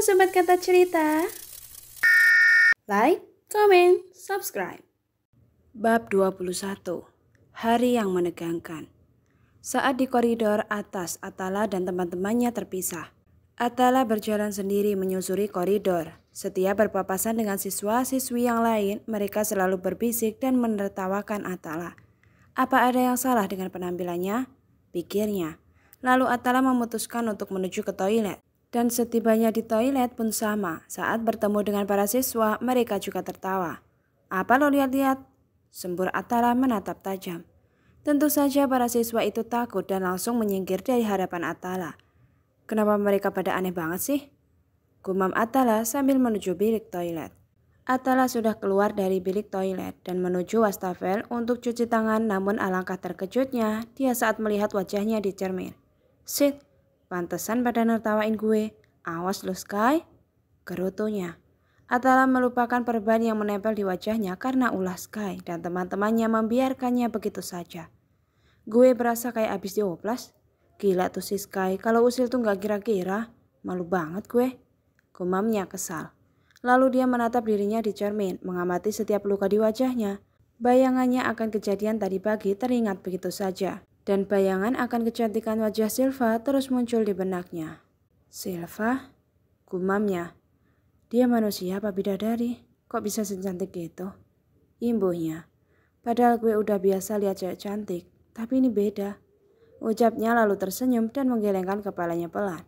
Halo Sobat Kata Cerita. Like, comment, subscribe. Bab 21. Hari yang menegangkan. Saat di koridor atas, Atala dan teman-temannya terpisah. Atala berjalan sendiri menyusuri koridor. Setiap berpapasan dengan siswa-siswi yang lain, mereka selalu berbisik dan menertawakan Atala. Apa ada yang salah dengan penampilannya? Pikirnya. Lalu Atala memutuskan untuk menuju ke toilet. Dan setibanya di toilet pun sama. Saat bertemu dengan para siswa, mereka juga tertawa. Apa lo lihat-lihat? Sembur Atala menatap tajam. Tentu saja para siswa itu takut dan langsung menyingkir dari hadapan Atala. Kenapa mereka pada aneh banget sih? Gumam Atala sambil menuju bilik toilet. Atala sudah keluar dari bilik toilet dan menuju wastafel untuk cuci tangan, namun alangkah terkejutnya dia saat melihat wajahnya di cermin. Shit, pantesan pada nertawain gue. Awas lo Sky, gerutunya. Atala melupakan perban yang menempel di wajahnya karena ulah Sky dan teman-temannya membiarkannya begitu saja. Gue berasa kayak abis dioplas. Gila tuh si Sky, kalau usil tuh gak kira-kira. Malu banget gue, gumamnya kesal. Lalu dia menatap dirinya di cermin, mengamati setiap luka di wajahnya. Bayangannya akan kejadian tadi pagi teringat begitu saja. Dan bayangan akan kecantikan wajah Silva terus muncul di benaknya. Silva? Gumamnya. Dia manusia apa bidadari? Kok bisa secantik gitu? Imbuhnya. Padahal gue udah biasa lihat cewek cantik, tapi ini beda. Ucapnya lalu tersenyum dan menggelengkan kepalanya pelan.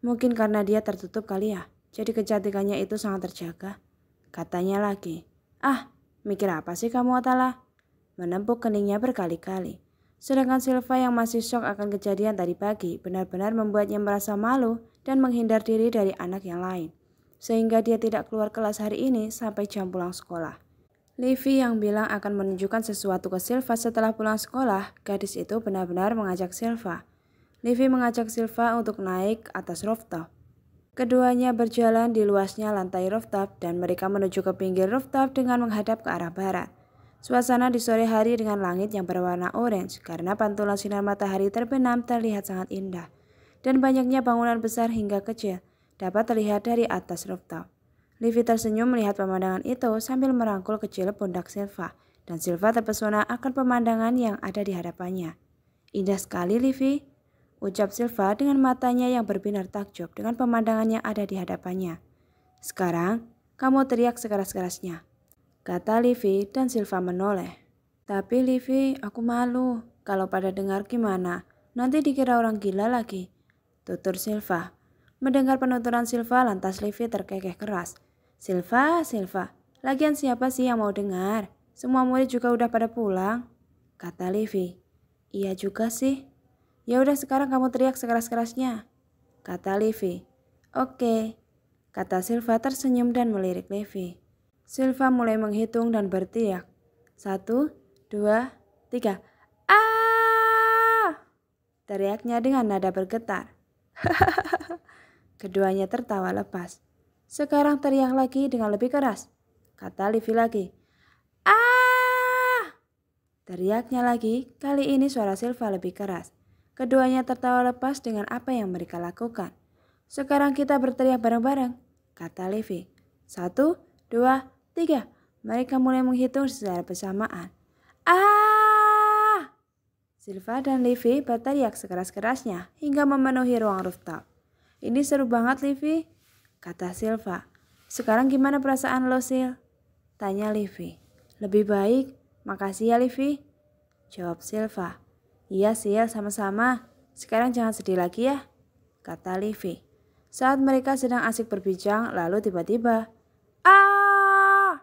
Mungkin karena dia tertutup kali ya. Jadi kecantikannya itu sangat terjaga. Katanya lagi. Ah, mikir apa sih kamu Atala? Menepuk keningnya berkali-kali. Sedangkan Silva yang masih syok akan kejadian tadi pagi benar-benar membuatnya merasa malu dan menghindar diri dari anak yang lain. Sehingga dia tidak keluar kelas hari ini sampai jam pulang sekolah. Livy yang bilang akan menunjukkan sesuatu ke Silva setelah pulang sekolah, gadis itu benar-benar mengajak Silva. Livy mengajak Silva untuk naik atas rooftop. Keduanya berjalan di luasnya lantai rooftop dan mereka menuju ke pinggir rooftop dengan menghadap ke arah barat. Suasana di sore hari dengan langit yang berwarna orange karena pantulan sinar matahari terbenam terlihat sangat indah. Dan banyaknya bangunan besar hingga kecil dapat terlihat dari atas rooftop. Livy tersenyum melihat pemandangan itu sambil merangkul kecil pundak Silva. Dan Silva terpesona akan pemandangan yang ada di hadapannya. Indah sekali Livy, ucap Silva dengan matanya yang berbinar takjub dengan pemandangan yang ada di hadapannya. Sekarang, kamu teriak sekeras-kerasnya, kata Livy dan Silva menoleh. Tapi Livy, aku malu. Kalau pada dengar gimana? Nanti dikira orang gila lagi, tutur Silva. Mendengar penuturan Silva, lantas Livy terkekeh keras. Silva, lagian siapa sih yang mau dengar? Semua murid juga udah pada pulang, kata Livy. Iya juga sih. Ya udah sekarang kamu teriak sekeras-kerasnya, kata Livy. Oke, kata Silva tersenyum dan melirik Livy. Silva mulai menghitung dan berteriak. 1, 2, 3. Ah! Teriaknya dengan nada bergetar. Keduanya tertawa lepas. Sekarang teriak lagi dengan lebih keras, kata Livy lagi. Ah! Teriaknya lagi, kali ini suara Silva lebih keras. Keduanya tertawa lepas dengan apa yang mereka lakukan. Sekarang kita berteriak bareng-bareng, kata Livy. 1, 2, 3. Mereka mulai menghitung secara bersamaan. Ah! Silva dan Livy berteriak sekeras-kerasnya hingga memenuhi ruang rooftop. Ini seru banget Livy, kata Silva. Sekarang gimana perasaan lo Sil? Tanya Livy. Lebih baik, makasih ya Livy, jawab Silva. Iya Sil, sama-sama. Sekarang jangan sedih lagi ya, kata Livy. Saat mereka sedang asik berbincang, lalu tiba-tiba, ah!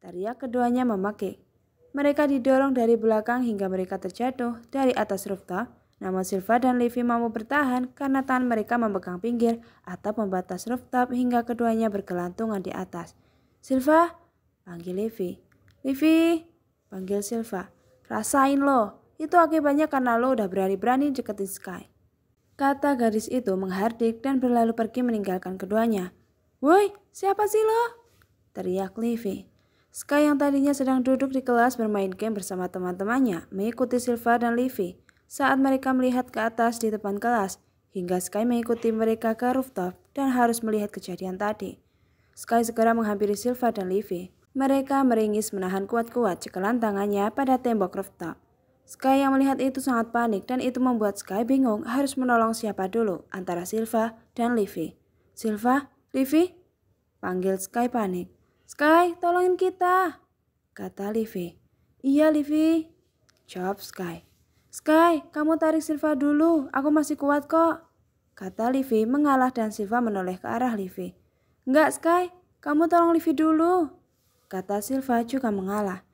Teriak keduanya memakik. Mereka didorong dari belakang hingga mereka terjatuh dari atas rooftop. Namun Silva dan Livy mampu bertahan karena tangan mereka memegang pinggir atap pembatas rooftop hingga keduanya bergelantungan di atas. Silva, panggil Livy. Livy, panggil Silva. Rasain lo. Itu akibatnya karena lo udah berani-berani deketin Sky, kata gadis itu menghardik dan berlalu pergi meninggalkan keduanya. Woi, siapa sih lo? Teriak Livy. Sky yang tadinya sedang duduk di kelas bermain game bersama teman-temannya mengikuti Silva dan Livy. Saat mereka melihat ke atas di depan kelas, hingga Sky mengikuti mereka ke rooftop dan harus melihat kejadian tadi. Sky segera menghampiri Silva dan Livy. Mereka meringis menahan kuat-kuat cekelan tangannya pada tembok rooftop. Sky yang melihat itu sangat panik dan itu membuat Sky bingung harus menolong siapa dulu antara Silva dan Livy. Silva, Livy? Panggil Sky panik. Sky, tolongin kita, kata Livy. Iya Livy, jawab Sky. Sky, kamu tarik Silva dulu, aku masih kuat kok, kata Livy mengalah dan Silva menoleh ke arah Livy. Enggak Sky, kamu tolong Livy dulu, kata Silva juga mengalah.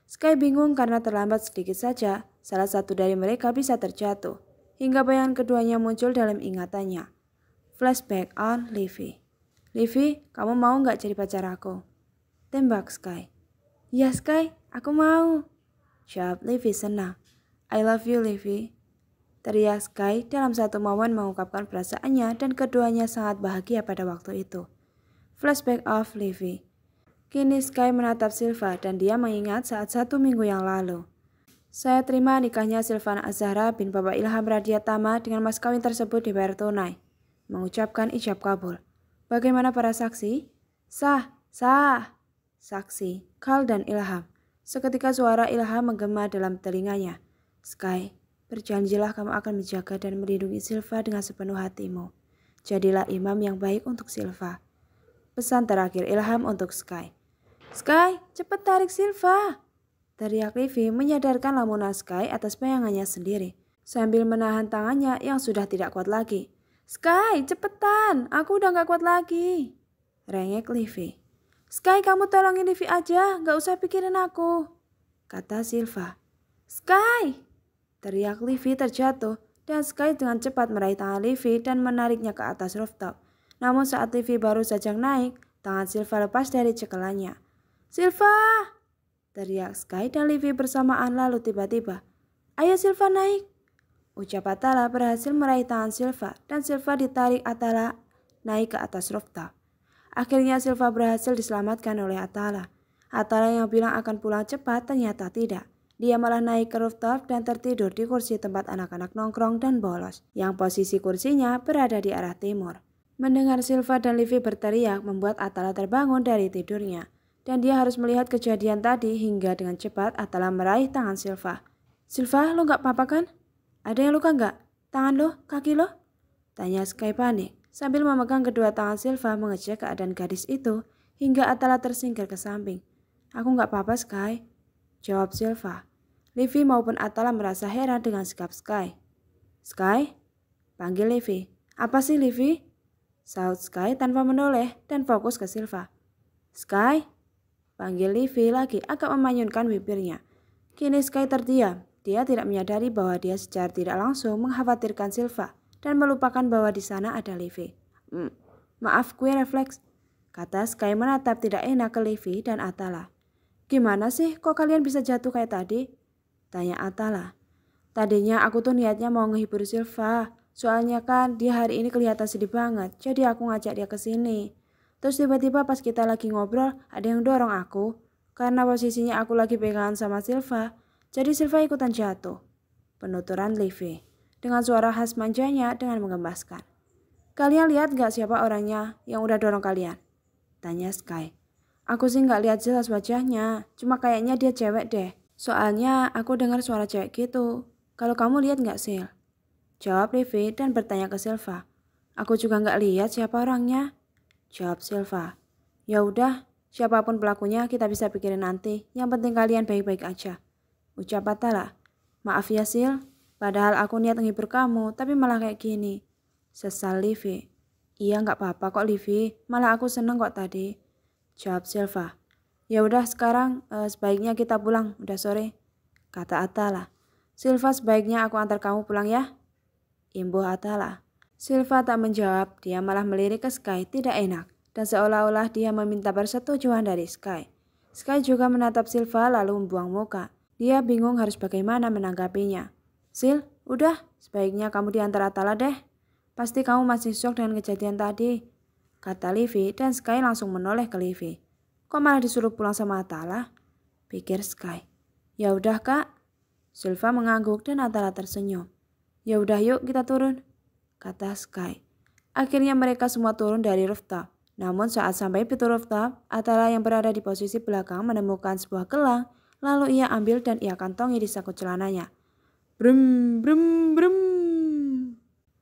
Sky bingung karena terlambat sedikit saja, salah satu dari mereka bisa terjatuh, hingga bayangan keduanya muncul dalam ingatannya. Flashback on Livy. Livy, kamu mau nggak jadi pacar aku? Tembak Sky. Ya Sky, aku mau, jawab Livy senang. I love you Livy, teriak Sky dalam satu momen mengungkapkan perasaannya dan keduanya sangat bahagia pada waktu itu. Flashback of Livy. Kini Sky menatap Silva dan dia mengingat saat 1 minggu yang lalu. Saya terima nikahnya Silvana Azhara bin Bapak Ilham Radiatama dengan mas kawin tersebut dibayar tunai. Mengucapkan ijab kabul. Bagaimana para saksi? Sah, sah. Saksi, Kal dan Ilham. Seketika suara Ilham menggema dalam telinganya. Sky, berjanjilah kamu akan menjaga dan melindungi Silva dengan sepenuh hatimu. Jadilah imam yang baik untuk Silva. Pesan terakhir Ilham untuk Sky. Sky, cepat tarik Silva, teriak Livy menyadarkan lamunan Sky atas bayangannya sendiri, sambil menahan tangannya yang sudah tidak kuat lagi. Sky, cepetan, aku udah gak kuat lagi, rengek Livy. Sky, kamu tolongin Livy aja, gak usah pikirin aku, kata Silva. Sky, teriak Livy terjatuh dan Sky dengan cepat meraih tangan Livy dan menariknya ke atas rooftop. Namun saat Livy baru saja naik, tangan Silva lepas dari cekelannya. Silva, teriak Sky dan Livy bersamaan lalu tiba-tiba. Ayo Silva naik. Ucap Atala berhasil meraih tangan Silva dan Silva ditarik Atala naik ke atas rooftop. Akhirnya Silva berhasil diselamatkan oleh Atala. Atala yang bilang akan pulang cepat ternyata tidak. Dia malah naik ke rooftop dan tertidur di kursi tempat anak-anak nongkrong dan bolos, yang posisi kursinya berada di arah timur. Mendengar Silva dan Livy berteriak membuat Atala terbangun dari tidurnya. Dan dia harus melihat kejadian tadi hingga dengan cepat Atala meraih tangan Silva. Silva, lo gak apa-apa kan? Ada yang luka gak? Tangan lo? Kaki lo? Tanya Sky panik sambil memegang kedua tangan Silva mengecek keadaan gadis itu hingga Atala tersingkir ke samping. Aku gak apa-apa Sky, jawab Silva. Livy maupun Atala merasa heran dengan sikap Sky. Sky? Panggil Livy. Apa sih Livy? Saut Sky tanpa menoleh dan fokus ke Silva. Sky? Panggil Livy lagi agak memanyunkan bibirnya. Kini Sky terdiam. Dia tidak menyadari bahwa dia secara tidak langsung mengkhawatirkan Silva dan melupakan bahwa di sana ada Livy. Maaf, gue refleks, kata Sky menatap tidak enak ke Livy dan Atala. Gimana sih kok kalian bisa jatuh kayak tadi? Tanya Atala. Tadinya aku tuh niatnya mau ngehibur Silva. Soalnya kan dia hari ini kelihatan sedih banget. Jadi aku ngajak dia ke sini. Terus tiba-tiba pas kita lagi ngobrol ada yang dorong aku. Karena posisinya aku lagi pegangan sama Silva. Jadi Silva ikutan jatuh. Penuturan Livy dengan suara khas manjanya dengan menggemaskan. Kalian lihat gak siapa orangnya yang udah dorong kalian? Tanya Sky. Aku sih gak lihat jelas wajahnya. Cuma kayaknya dia cewek deh. Soalnya aku dengar suara cewek gitu. Kalau kamu lihat gak Sil? Jawab Livy dan bertanya ke Silva. Aku juga gak lihat siapa orangnya. Jawab Silva. Ya udah, siapapun pelakunya kita bisa pikirin nanti. Yang penting kalian baik-baik aja. Ucap Atala. Maaf ya Sil, padahal aku niat menghibur kamu, tapi malah kayak gini. Sesal Livy. Iya gak apa-apa kok Livy, malah aku seneng kok tadi. Jawab Silva. Ya udah sekarang sebaiknya kita pulang, udah sore, kata Atala. Silva, sebaiknya aku antar kamu pulang ya, imbuh Atala. Silva tak menjawab, dia malah melirik ke Sky tidak enak dan seolah-olah dia meminta persetujuan dari Sky. Sky juga menatap Silva lalu membuang muka. Dia bingung harus bagaimana menanggapinya. Sil, udah, sebaiknya kamu diantar Atala deh. Pasti kamu masih shock dengan kejadian tadi, kata Livy dan Sky langsung menoleh ke Livy. Kok malah disuruh pulang sama Atala? Pikir Sky. Ya udah kak. Silva mengangguk dan Atala tersenyum. Ya udah yuk kita turun, kata Sky. Akhirnya mereka semua turun dari rooftop. Namun saat sampai pintu rooftop, Atala yang berada di posisi belakang menemukan sebuah gelang, lalu ia ambil dan ia kantongi di saku celananya. Brum, brum, brum.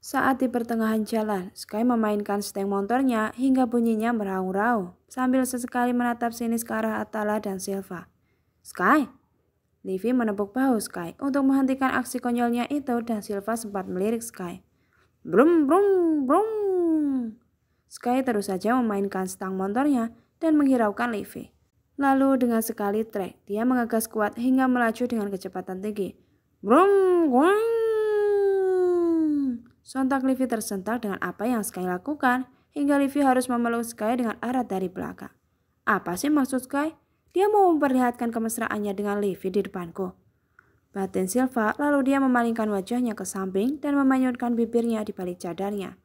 Saat di pertengahan jalan, Sky memainkan stang motornya hingga bunyinya meraung-raung, sambil sesekali menatap sinis ke arah Atala dan Silva. Sky! Livy menepuk bahu Sky untuk menghentikan aksi konyolnya itu dan Silva sempat melirik Sky. Brum, brum, brum. Sky terus saja memainkan stang motornya dan menghiraukan Livy. Lalu dengan sekali trek, dia mengegas kuat hingga melaju dengan kecepatan tinggi. Brum, brum. Sontak Livy tersentak dengan apa yang Sky lakukan, hingga Livy harus memeluk Sky dengan erat dari belakang. Apa sih maksud Sky? Dia mau memperlihatkan kemesraannya dengan Livy di depanku. Batin Silva, lalu dia memalingkan wajahnya ke samping dan memanyunkan bibirnya di balik cadarnya.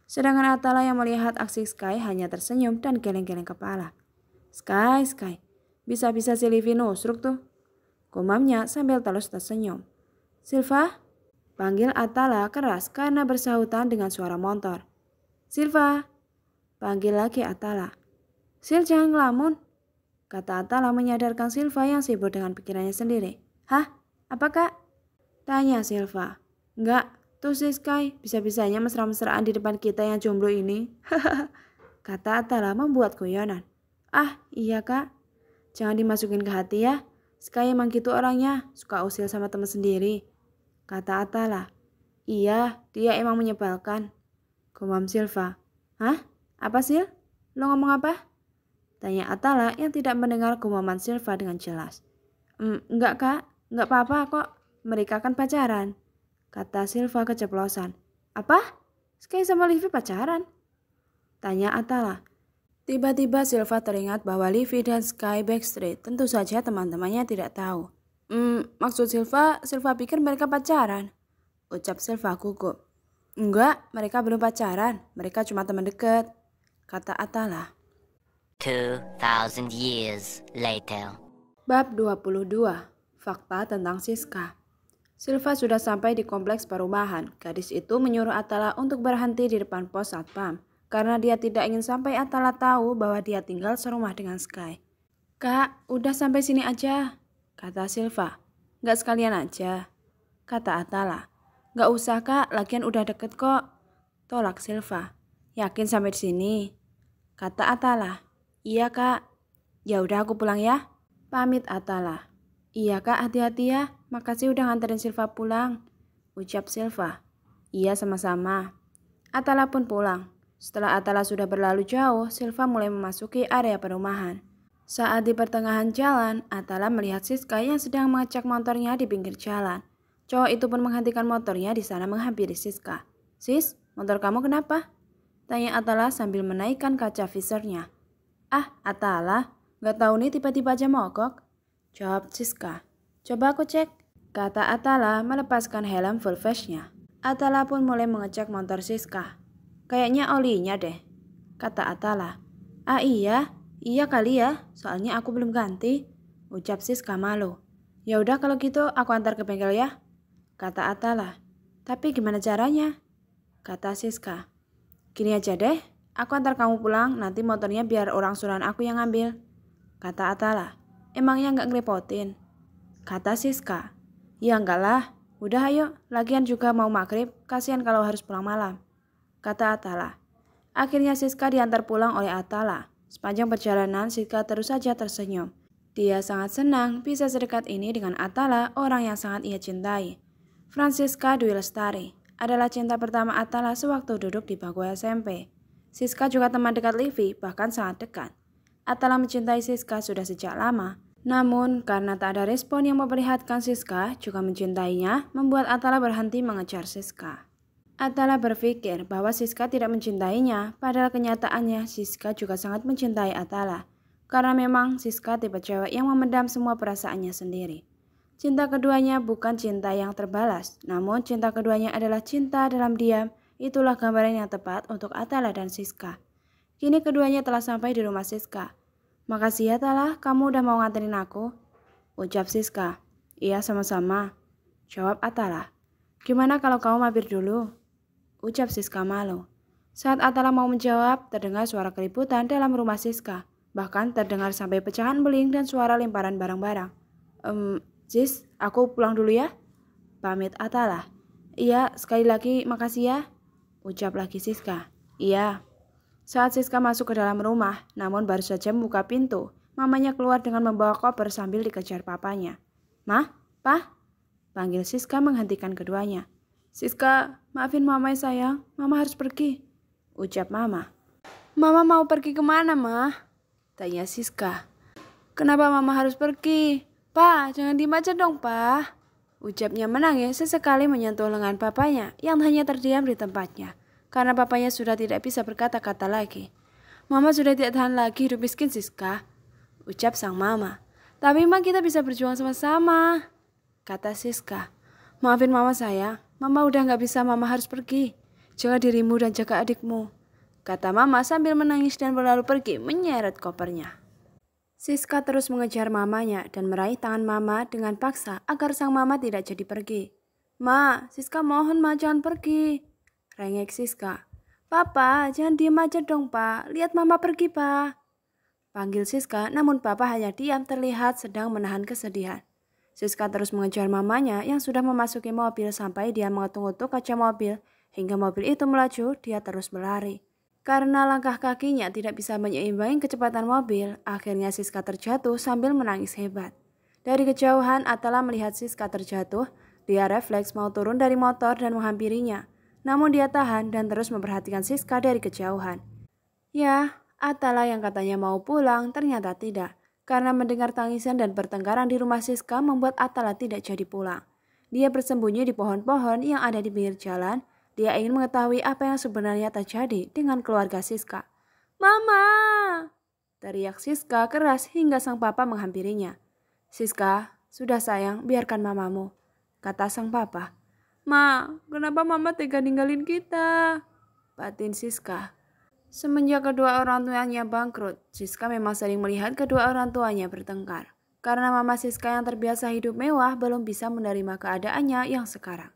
Sedangkan Atala yang melihat aksi Sky hanya tersenyum dan geleng-geleng kepala. Sky, Sky, bisa-bisa si Livy nusruk tuh, gumamnya sambil terus tersenyum. Silva? Panggil Atala keras karena bersahutan dengan suara motor. Silva! Panggil lagi Atala. Sil, jangan ngelamun, kata Atala menyadarkan Silva yang sibuk dengan pikirannya sendiri. Hah? Apa kak? Tanya Silva. Enggak, tuh si Sky bisa-bisanya mesra-mesraan di depan kita yang jomblo ini. Kata Atala membuat guyonan. Ah iya kak, jangan dimasukin ke hati ya. Sky emang gitu orangnya, suka usil sama temen sendiri, kata Atala. Iya, dia emang menyebalkan, gumam Silva. Hah? Apa Sil? Lo ngomong apa? Tanya Atala yang tidak mendengar gumaman Silva dengan jelas. Enggak kak, enggak apa-apa kok, mereka kan pacaran, kata Silva keceplosan. Apa? Sky sama Livy pacaran? Tanya Atala. Tiba-tiba Silva teringat bahwa Livy dan Sky backstreet, tentu saja teman-temannya tidak tahu. Maksud Silva pikir mereka pacaran, ucap Silva gugup. Enggak, mereka belum pacaran, mereka cuma teman dekat, kata Atala. 2000 years later. Bab 22. Fakta tentang Siska. Silva sudah sampai di kompleks perumahan. Gadis itu menyuruh Atala untuk berhenti di depan pos satpam, karena dia tidak ingin sampai Atala tahu bahwa dia tinggal serumah dengan Sky. Kak, udah sampai sini aja, kata Silva. Nggak sekalian aja, kata Atala. Nggak usah kak, lagian udah deket kok, tolak Silva. Yakin sampai di sini? Kata Atala. Iya kak. Ya udah aku pulang ya, pamit Atala. Iya kak, hati-hati ya, makasih udah nganterin Silva pulang, ucap Silva. Iya sama-sama. Atala pun pulang. Setelah Atala sudah berlalu jauh, Silva mulai memasuki area perumahan. Saat di pertengahan jalan, Atala melihat Siska yang sedang mengecek motornya di pinggir jalan. Cowok itu pun menghentikan motornya di sana menghampiri Siska. Sis, motor kamu kenapa? Tanya Atala sambil menaikkan kaca visornya. Ah, Atala, gak tahu nih tiba-tiba aja mogok, jawab Siska. Coba aku cek, kata Atala melepaskan helm full face-nya. Atala pun mulai mengecek motor Siska. Kayaknya olinya deh, kata Atala. Ah iya kali ya, soalnya aku belum ganti, ucap Siska malu. Ya udah kalau gitu aku antar ke bengkel ya, kata Atala. Tapi gimana caranya? Kata Siska. Gini aja deh, aku antar kamu pulang, nanti motornya biar orang suruhan aku yang ngambil, kata Atala. Emangnya nggak ngerepotin? Kata Siska. Ya enggak lah, udah ayo, lagian juga mau maghrib, kasihan kalau harus pulang malam, kata Atala. Akhirnya Siska diantar pulang oleh Atala. Sepanjang perjalanan Siska terus saja tersenyum. Dia sangat senang bisa sedekat ini dengan Atala, orang yang sangat ia cintai. Francisca Dwi Lestari adalah cinta pertama Atala sewaktu duduk di bangku SMP. Siska juga teman dekat Livy, bahkan sangat dekat. Atala mencintai Siska sudah sejak lama. Namun karena tak ada respon yang memperlihatkan Siska juga mencintainya, membuat Atala berhenti mengejar Siska. Atala berpikir bahwa Siska tidak mencintainya, padahal kenyataannya Siska juga sangat mencintai Atala. Karena memang Siska tipe cewek yang memendam semua perasaannya sendiri. Cinta keduanya bukan cinta yang terbalas, namun cinta keduanya adalah cinta dalam diam. Itulah gambaran yang tepat untuk Atala dan Siska. Kini keduanya telah sampai di rumah Siska. Makasih ya Atala, kamu udah mau nganterin aku, ucap Siska. Iya sama-sama, jawab Atala. Gimana kalau kamu mampir dulu? ucap Siska malu. Saat Atala mau menjawab, terdengar suara keributan dalam rumah Siska. Bahkan terdengar sampai pecahan beling dan suara lemparan barang-barang. Sis, aku pulang dulu ya. Pamit Atala. Iya, sekali lagi makasih ya. Ucap lagi Siska. Iya. Saat Siska masuk ke dalam rumah, namun baru saja membuka pintu, mamanya keluar dengan membawa koper sambil dikejar papanya. "Mah, Pah?" panggil Siska menghentikan keduanya. "Siska, maafin mama ya sayang, mama harus pergi," ucap mama. "Mama mau pergi kemana, Mah?" tanya Siska. "Kenapa mama harus pergi? Pa, jangan diem aja dong, Pa," ucapnya menangis sesekali menyentuh lengan papanya yang hanya terdiam di tempatnya. Karena papanya sudah tidak bisa berkata-kata lagi. "Mama sudah tidak tahan lagi hidup miskin, Siska," ucap sang mama. "Tapi Mah kita bisa berjuang sama-sama," kata Siska. "Maafin mama sayang, mama udah gak bisa, mama harus pergi. Jaga dirimu dan jaga adikmu," kata mama sambil menangis dan berlalu pergi menyeret kopernya. Siska terus mengejar mamanya dan meraih tangan mama dengan paksa agar sang mama tidak jadi pergi. "Ma, Siska mohon Ma jangan pergi," rengek Siska. "Papa, jangan diem aja dong Pa, lihat mama pergi Pa," panggil Siska, namun papa hanya diam terlihat sedang menahan kesedihan. Siska terus mengejar mamanya yang sudah memasuki mobil sampai dia mengetuk-ngetuk kaca mobil. Hingga mobil itu melaju, dia terus berlari. Karena langkah kakinya tidak bisa menyeimbangi kecepatan mobil, akhirnya Siska terjatuh sambil menangis hebat. Dari kejauhan, Atala melihat Siska terjatuh. Dia refleks mau turun dari motor dan menghampirinya. Namun dia tahan dan terus memperhatikan Siska dari kejauhan. Ya, Atala yang katanya mau pulang ternyata tidak. Karena mendengar tangisan dan pertengkaran di rumah Siska membuat Atala tidak jadi pulang. Dia bersembunyi di pohon-pohon yang ada di pinggir jalan. Dia ingin mengetahui apa yang sebenarnya terjadi dengan keluarga Siska. "Mama!" teriak Siska keras hingga sang papa menghampirinya. "Siska, sudah sayang, biarkan mamamu," kata sang papa. "Ma, kenapa mama tega ninggalin kita?" batin Siska. Semenjak kedua orang tuanya bangkrut, Siska memang sering melihat kedua orang tuanya bertengkar. Karena mama Siska yang terbiasa hidup mewah belum bisa menerima keadaannya yang sekarang.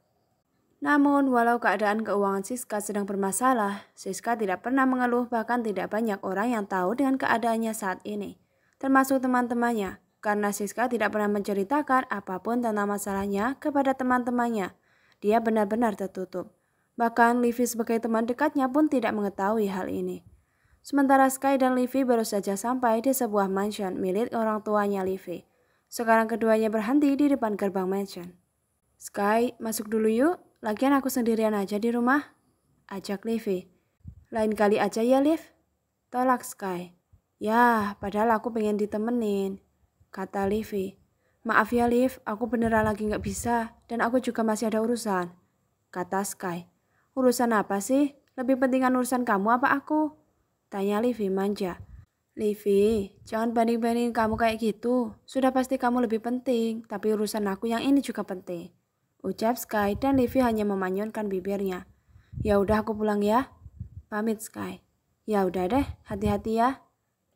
Namun, walau keadaan keuangan Siska sedang bermasalah, Siska tidak pernah mengeluh, bahkan tidak banyak orang yang tahu dengan keadaannya saat ini. Termasuk teman-temannya, karena Siska tidak pernah menceritakan apapun tentang masalahnya kepada teman-temannya. Dia benar-benar tertutup. Bahkan Livi sebagai teman dekatnya pun tidak mengetahui hal ini. Sementara Sky dan Livi baru saja sampai di sebuah mansion milik orang tuanya Livi. Sekarang keduanya berhenti di depan gerbang mansion. "Sky, masuk dulu yuk. Lagian aku sendirian aja di rumah," ajak Livi. "Lain kali aja ya, Liv," tolak Sky. "Ya, padahal aku pengen ditemenin," kata Livi. "Maaf ya, Liv, aku beneran lagi gak bisa dan aku juga masih ada urusan," kata Sky. "Urusan apa sih? Lebih pentingan urusan kamu apa aku?" tanya Livi manja. "Livi, jangan banding-bandingin kamu kayak gitu. Sudah pasti kamu lebih penting, tapi urusan aku yang ini juga penting," ucap Sky dan Livi hanya memanyunkan bibirnya. "Ya udah aku pulang ya," pamit Sky. "Ya udah deh, hati-hati ya,"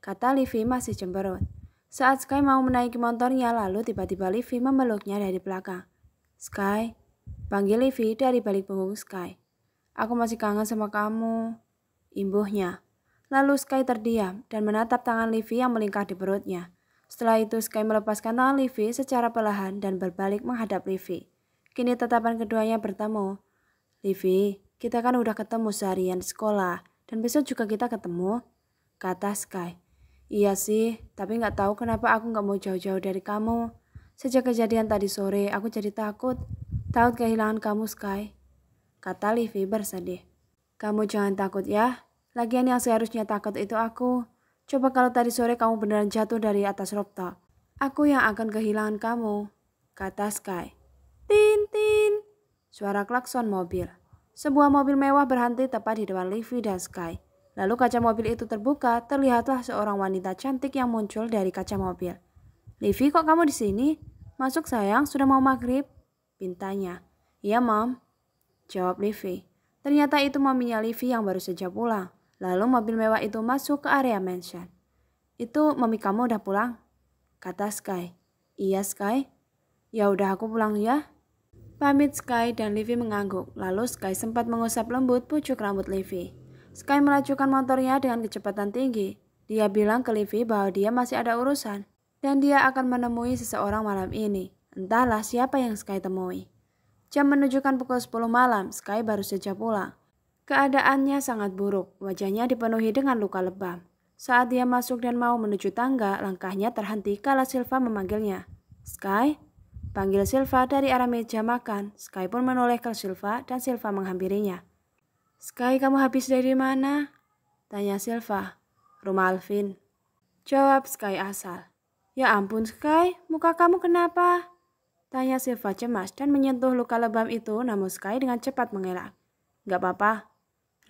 kata Livi masih cemberut. Saat Sky mau menaiki motornya, lalu tiba-tiba Livi memeluknya dari belakang. "Sky," panggil Livi dari balik punggung Sky. "Aku masih kangen sama kamu," imbuhnya. Lalu Sky terdiam dan menatap tangan Livi yang melingkar di perutnya. Setelah itu Sky melepaskan tangan Livi secara perlahan dan berbalik menghadap Livi. Kini tatapan keduanya bertemu. "Livi, kita kan udah ketemu seharian di sekolah dan besok juga kita ketemu," kata Sky. "Iya sih, tapi gak tahu kenapa aku gak mau jauh-jauh dari kamu. Sejak kejadian tadi sore aku jadi takut kehilangan kamu Sky," kata Livi bersedih. "Kamu jangan takut ya, lagian yang seharusnya takut itu aku. Coba kalau tadi sore kamu beneran jatuh dari atas rooftop, aku yang akan kehilangan kamu," kata Sky. "Tin, tin," suara klakson mobil. Sebuah mobil mewah berhenti tepat di depan Livi dan Sky. Lalu kaca mobil itu terbuka, terlihatlah seorang wanita cantik yang muncul dari kaca mobil. "Livi, kok kamu di sini? Masuk sayang, sudah mau maghrib," pintanya. "Iya, Mom," jawab Livi. Ternyata itu maminya Livi yang baru saja pulang. Lalu mobil mewah itu masuk ke area mansion. "Itu mami kamu udah pulang?" kata Sky. "Iya, Sky." "Ya udah aku pulang ya," Pamit Sky dan Livy mengangguk, lalu Sky sempat mengusap lembut pucuk rambut Livy. Sky melajukan motornya dengan kecepatan tinggi. Dia bilang ke Livy bahwa dia masih ada urusan, dan dia akan menemui seseorang malam ini. Entahlah siapa yang Sky temui. Jam menunjukkan pukul 10 malam, Sky baru saja pulang. Keadaannya sangat buruk, wajahnya dipenuhi dengan luka lebam. Saat dia masuk dan mau menuju tangga, langkahnya terhenti kala Silva memanggilnya. Sky? Panggil Silva dari arah meja makan. Sky pun menoleh ke Silva dan Silva menghampirinya. Sky, kamu habis dari mana? Tanya Silva. Rumah Alvin. Jawab Sky asal. Ya ampun Sky, muka kamu kenapa? Tanya Silva cemas dan menyentuh luka lebam itu, namun Sky dengan cepat mengelak. Gak apa-apa,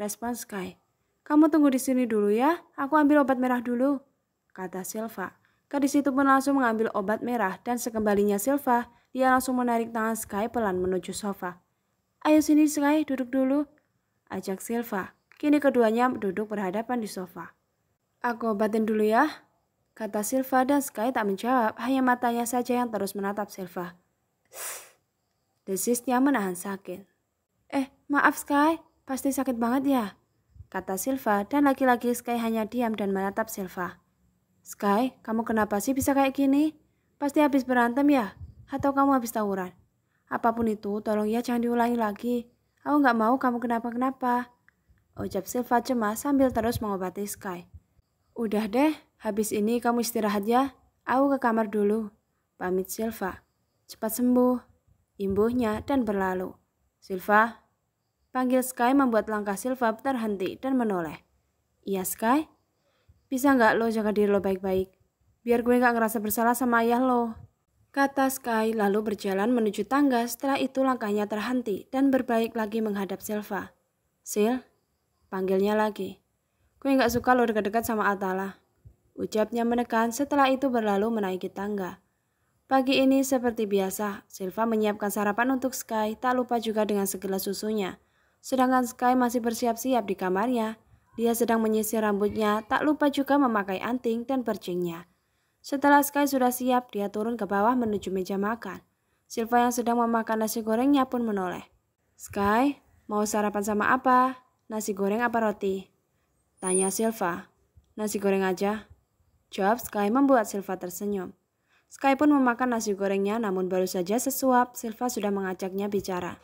respon Sky. Kamu tunggu di sini dulu ya, aku ambil obat merah dulu, kata Silva. Gadis itu pun langsung mengambil obat merah dan sekembalinya Silva, dia langsung menarik tangan Sky pelan menuju sofa. Ayo sini Sky, duduk dulu, ajak Silva. Kini keduanya duduk berhadapan di sofa. Aku obatin dulu ya, kata Silva dan Sky tak menjawab, hanya matanya saja yang terus menatap Silva. Desisnya menahan sakit. Maaf Sky, pasti sakit banget ya, kata Silva dan laki-laki Sky hanya diam dan menatap Silva. Sky, kamu kenapa sih bisa kayak gini? Pasti habis berantem ya? Atau kamu habis tawuran? Apapun itu, tolong ya jangan diulangi lagi. Aku gak mau kamu kenapa-kenapa, ucap Silva cemas sambil terus mengobati Sky. Udah deh, habis ini kamu istirahat ya. Aku ke kamar dulu, pamit Silva. Cepat sembuh, imbuhnya dan berlalu. Silva, panggil Sky membuat langkah Silva terhenti dan menoleh. Iya Sky? Bisa nggak lo jaga diri lo baik-baik? Biar gue nggak ngerasa bersalah sama ayah lo, kata Sky lalu berjalan menuju tangga. Setelah itu langkahnya terhenti dan berbalik lagi menghadap Silva. Sil, panggilnya lagi. Gue nggak suka lo dekat-dekat sama Atala, ucapnya menekan. Setelah itu berlalu menaiki tangga. Pagi ini seperti biasa, Silva menyiapkan sarapan untuk Sky, tak lupa juga dengan segelas susunya. Sedangkan Sky masih bersiap-siap di kamarnya. Dia sedang menyisir rambutnya, tak lupa juga memakai anting dan percingnya. Setelah Sky sudah siap, dia turun ke bawah menuju meja makan. Silva yang sedang memakan nasi gorengnya pun menoleh. Sky, mau sarapan sama apa? Nasi goreng apa roti? Tanya Silva. Nasi goreng aja, jawab Sky membuat Silva tersenyum. Sky pun memakan nasi gorengnya, namun baru saja sesuap, Silva sudah mengajaknya bicara.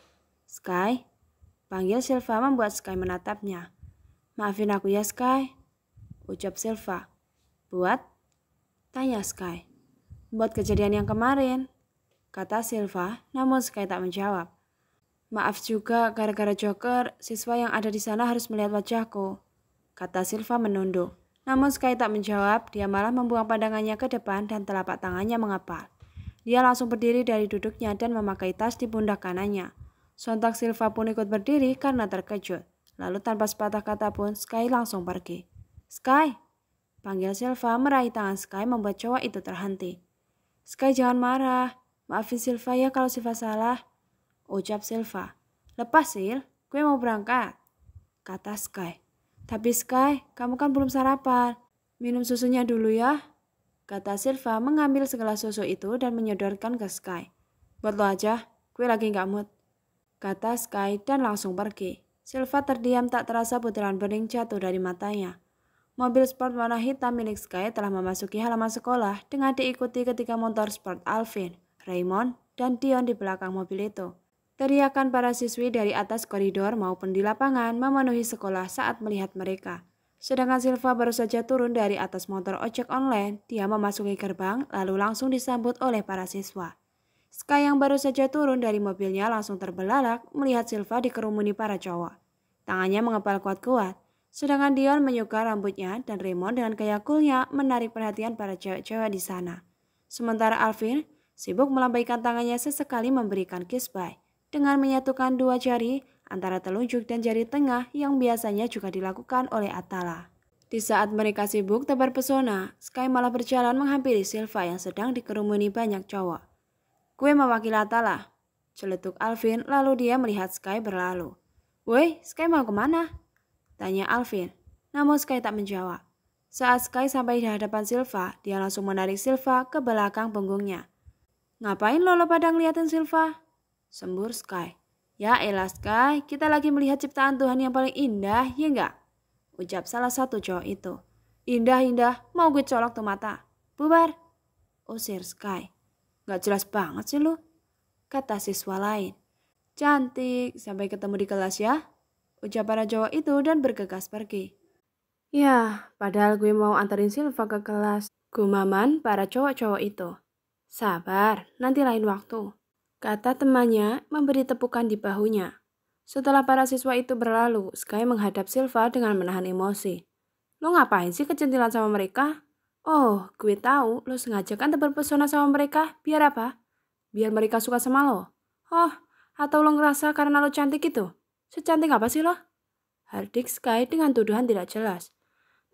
Sky, panggil Silva membuat Sky menatapnya. Maafin aku ya Sky, ucap Silva. Buat? Tanya Sky. Buat kejadian yang kemarin, kata Silva, namun Sky tak menjawab. Maaf juga gara-gara Joker, siswa yang ada di sana harus melihat wajahku, kata Silva menunduk. Namun Sky tak menjawab, dia malah membuang pandangannya ke depan dan telapak tangannya mengepal. Dia langsung berdiri dari duduknya dan memakai tas di pundak kanannya. Sontak Silva pun ikut berdiri karena terkejut. Lalu tanpa sepatah kata pun Sky langsung pergi. Sky, panggil Silva meraih tangan Sky membuat cowok itu terhenti. Sky jangan marah, maafin Silva ya kalau Silva salah, ucap Silva. Lepas Sil, gue mau berangkat, kata Sky. Tapi Sky, kamu kan belum sarapan, minum susunya dulu ya, kata Silva mengambil segelas susu itu dan menyodorkan ke Sky. Buat lo aja, gue lagi gak mood, kata Sky dan langsung pergi. Silva terdiam, tak terasa butiran bening jatuh dari matanya. Mobil sport warna hitam milik Sky telah memasuki halaman sekolah dengan diikuti ketika motor sport Alvin, Raymond, dan Dion di belakang mobil itu. Teriakan para siswi dari atas koridor maupun di lapangan memenuhi sekolah saat melihat mereka. Sedangkan Silva baru saja turun dari atas motor ojek online, dia memasuki gerbang lalu langsung disambut oleh para siswa. Sky yang baru saja turun dari mobilnya langsung terbelalak melihat Silva dikerumuni para cowok. Tangannya mengepal kuat-kuat, sedangkan Dion menyuka rambutnya dan Raymond dengan gaya coolnya menarik perhatian para cewek-cewek di sana. Sementara Alvin sibuk melambaikan tangannya sesekali memberikan kiss bye dengan menyatukan dua jari antara telunjuk dan jari tengah yang biasanya juga dilakukan oleh Atala. Di saat mereka sibuk tebar pesona, Sky malah berjalan menghampiri Silva yang sedang dikerumuni banyak cowok. Gue mewakili Atala, celetuk Alvin lalu dia melihat Sky berlalu. Woi, Sky mau kemana? Tanya Alvin, namun Sky tak menjawab. Saat Sky sampai di hadapan Silva, dia langsung menarik Silva ke belakang punggungnya. Ngapain lo pada ngeliatin Silva? sembur Sky. Ya elah Sky, kita lagi melihat ciptaan Tuhan yang paling indah, ya enggak? Ucap salah satu cowok itu. Indah, mau gue colok tuh mata. Bubar, usir Sky. Gak jelas banget sih lu, kata siswa lain. Cantik, sampai ketemu di kelas ya, ucap para cowok itu dan bergegas pergi. Ya, padahal gue mau anterin Silva ke kelas, gumaman para cowok-cowok itu. Sabar, nanti lain waktu, kata temannya memberi tepukan di bahunya. Setelah para siswa itu berlalu, Sky menghadap Silva dengan menahan emosi. Lo ngapain sih kecantilan sama mereka? Oh, gue tahu lo sengaja kan terpesona sama mereka. Biar apa? Biar mereka suka sama lo. Oh, atau lo ngerasa karena lo cantik itu? Secantik apa sih lo? Hardik Sky dengan tuduhan tidak jelas.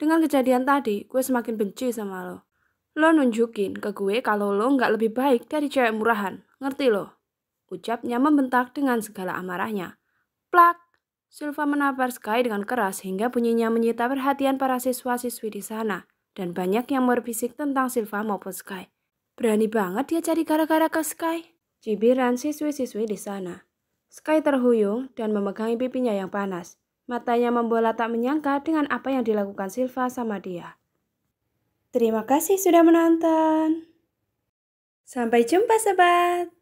Dengan kejadian tadi, gue semakin benci sama lo. Lo nunjukin ke gue kalau lo nggak lebih baik dari cewek murahan. Ngerti lo? Ucapnya membentak dengan segala amarahnya. Plak! Silva menampar Sky dengan keras hingga bunyinya menyita perhatian para siswa-siswi di sana. Dan banyak yang berbisik tentang Silva maupun Sky. Berani banget dia cari gara-gara ke Sky. Cibiran siswi-siswi di sana. Sky terhuyung dan memegangi pipinya yang panas. Matanya membola tak menyangka dengan apa yang dilakukan Silva sama dia. Terima kasih sudah menonton. Sampai jumpa sobat.